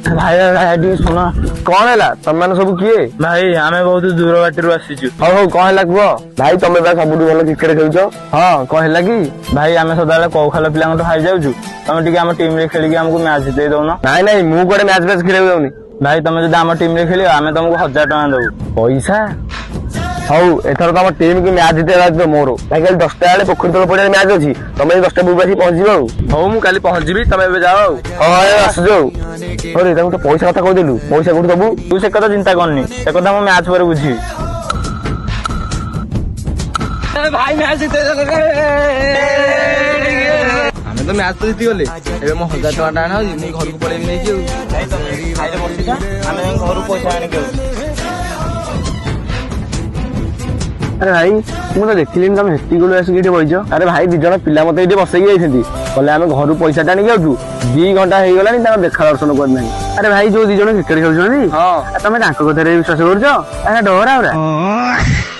भाई भाई ଟିକେ ଶୁଣ। କଣ ହେଲା ତମେ ମାନେ ସବୁ କିଏ? ଭାଇ ଆମେ ବହୁତ ଦୂର ବାଟରୁ ଆସିଛୁ। ହଉ ହଉ କଣ ହେଲା କୁହ? ଭାଇ ତମେ ବା ସବୁଠୁ ଭଲ କ୍ରିକେଟ ଖେଳୁଛ। ହଁ କଣ ହେଲା କି? ଭାଇ ଆମେ ସଦାବେଳେ କୌଖାଲ ପିଲାଙ୍କଠୁ ହାରିଯାଉଛୁ। ତମେ ଟିକେ ଆମ ଟିମ ରେ ଖେଳିକି ଆମକୁ ମ୍ୟାଚ ଜିତେଇ ଦଉନ। ନାଇଁ ନାଇଁ ମୁଁ କୁଆଡେ ମ୍ୟାଚ ଫ୍ୟାଚ ଖେଳିବାକୁ ଯାଉନି। ଭାଇ ତମେ ଯଦି ଆମ ଟିମ ରେ ଖେଳିବ ଆମେ ତମକୁ 1000 ଟଙ୍କା ଦବୁ। ପଇସା? ହଉ ଏଥର ତମ ଟିମ କି ମ୍ୟାଚ ଜିତେଇବା ଦାୟିତ୍ୱ ମୋର। ଭାଇ କାଲି 10ଟା ବେଳେ ପୋଖରୀ ତଳ ପଡିଆରେ ମ୍ୟାଚ ଅଛି। ତମେ 10ଟା ବେଳକୁ ଆସିକି ପହଞ୍ଚିବ ଆଉ। ହଉ ମୁଁ କାଲି ପହଞ୍ଚିବି, ତମେ ଏବେ ଯାଅ ଆଉ। ହଁ ଆସୁଛୁ ଆଉ। ହଉ ତାଙ୍କୁ ତ ପଇସା କଥା କହିଦେଲୁ, ପଇସା କୋଉଠୁ ଦବୁ? ତୁ ସେ କଥା ଚିନ୍ତା କରନି, ସେ କଥା ମୁଁ ମ୍ୟାଚ ପରେ ବୁଝିବି। ଭାଇ ମ୍ୟାଚ ଜିତେଇଦେଲେ ରେ। ଆମେ ତ ମ୍ୟାଚ ତ ଜିତିଗଲେ, ଏବେ ମୋ 1000 ଟଙ୍କା ଟା ଆଣ, ମୁଁ ଘରକୁ ପଳେଇବି ନେଇକି ଆଉ। ଖାଇରେ ବସିଛ, ଆମେ ଘରୁ ପଇସା ଆଣିକି ଆଉଛୁ। ଆରେ ଭାଇ ମୁଁ ତ ଦେଖିଲିନି ତମେ ହେତିକି ବେଳୁ ଆସିକି ଏଠି ବଇଛ। ଆରେ ଭାଇ 2 ଜଣ ପିଲା ମତେ ଏଠି ବସେଇକି ଯାଇଛନ୍ତି, କହିଲେ ଆମେ ଘରୁ ପଇସା ଟା ଆଣିକି ଆଉଛୁ। 2 ଘଣ୍ଟା ହେଇଗଲାଣି ତାଙ୍କ ଦେଖା ଦର୍ଶନ କରିନାହିଁ। ଆରେ ଭାଇ ଯୋଉ 2 ଜଣ କ୍ରିକେଟ ଖେଳୁଛନ୍ତି, ହଁ ତମେ ତାଙ୍କ କଥାରେ ବିଶ୍ୱାସ କରୁଛ? ଆରେ ଡରା।